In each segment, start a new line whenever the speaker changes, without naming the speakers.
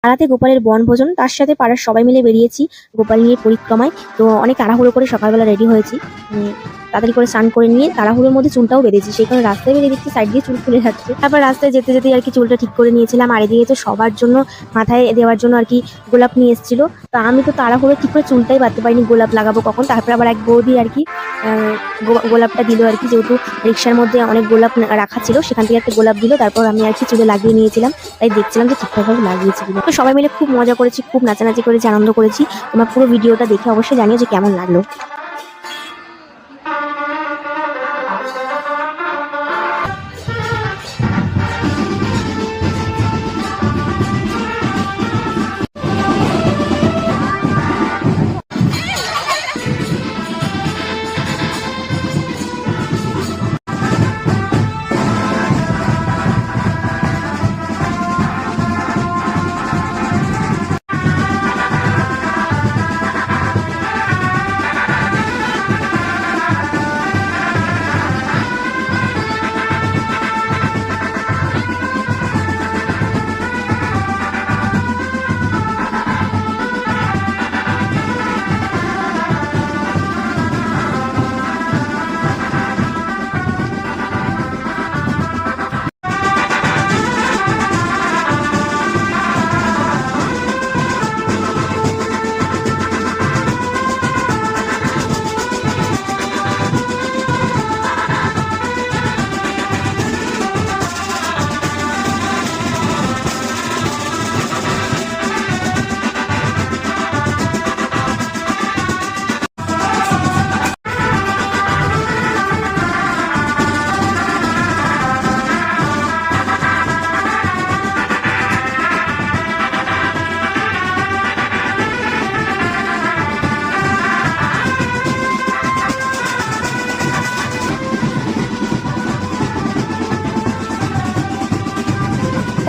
পাড়াতে গোপালের বনভোজন, তার সাথে পাড়ার সবাই মিলে বেরিয়েছি গোপাল নিয়ে পরিক্রমায়। তো অনেক তাড়াহুড়ো করে সকালবেলা রেডি হয়েছি। তাড়াতাড়ি করে স্নান করে নিয়ে তাড়াহুড়োর মধ্যে চুলটাও বেঁধেছি, সেই কারণে রাস্তায় বেরিয়ে দেখছি সাইড দিয়ে চুল খুলে যাচ্ছে। তারপর রাস্তায় যেতে যেতে আর কি চুলটা ঠিক করে নিয়েছিলাম। আর এদিকে তো সবার জন্য মাথায় দেওয়ার জন্য আর কি গোলাপ নিয়ে এসেছিল। তো আমি তো তাড়াহুড়ো ঠিক করে চুলটাই বাঁধতে পারিনি, গোলাপ লাগাবো কখন। তারপর আবার এক বৌদি আর কি গোলাপটা দিল আর কি, যেহেতু রিক্সার মধ্যে অনেক গোলাপ রাখা ছিল, সেখান থেকে একটা গোলাপ দিল। তারপর আমি আর কি চুলে লাগিয়ে নিয়েছিলাম, তাই দেখছিলাম যে ঠিকঠাকভাবে লাগিয়েছি কিনা। তো সবাই মিলে খুব মজা করেছি, খুব নাচানাচি করেছি, আনন্দ করেছি। তোমরা পুরো ভিডিওটা দেখে অবশ্যই জানিও যে কেমন লাগলো।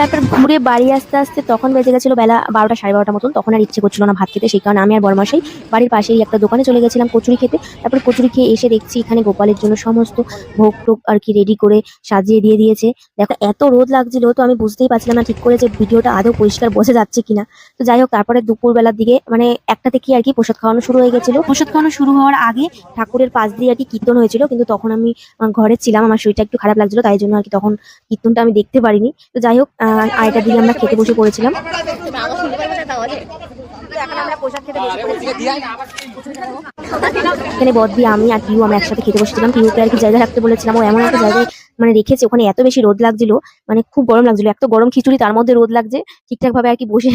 তারপর ঘুরে বাড়ি আসতে আসতে তখন বেজে গেছিল বেলা 12টা সাড়ে 12টার মতন। তখন আর ইচ্ছে করছিল না ভাত খেতে, সেই কারণে আমি আর বড়মশাই বাড়ির পাশেই একটা দোকানে চলে গেছিলাম কচুরি খেতে। তারপর কচুরি খেয়ে এসে দেখছি এখানে গোপালের জন্য সমস্ত ভোগ টোগ আর কি রেডি করে সাজিয়ে দিয়ে দিয়েছে। দেখো এত রোদ লাগছিল, তো আমি বুঝতেই পারছিলাম না ঠিক করে যে ভিডিওটা আদৌ পরিষ্কার বোঝা যাচ্ছে কিনা। তো যাই হোক, তারপরে দুপুরবেলার দিকে মানে একটা থেকে আর কি প্রসাদ খাওয়ানো শুরু হয়ে গেছিল। প্রসাদ খাওয়ানো শুরু হওয়ার আগে ঠাকুরের পাশ দিয়ে আর কি কীর্তন হয়েছিল, কিন্তু তখন আমি ঘরে ছিলাম, আমার শরীরটা একটু খারাপ লাগছিল, তাই জন্য আর কি তখন কীর্তনটা আমি দেখতে পারিনি। তো যাই হোক, আরেকটা দিকে আমরা খেতে বসে পড়েছিলাম। এখানে বদ্দি, আমি আর পিউ আমরা একসাথে খেতে বসেছিলাম। পিউকে আর কি জায়গা রাখতে বলেছিলাম, ও এমন একটা জায়গায় মানে রেখেছে, ওখানে এত বেশি রোদ লাগছিল, মানে খুব গরম লাগছিল। এত গরম খিচুড়ি, তার মধ্যে রোদ লাগছে, ঠিকঠাক ভাবে আর কি বসে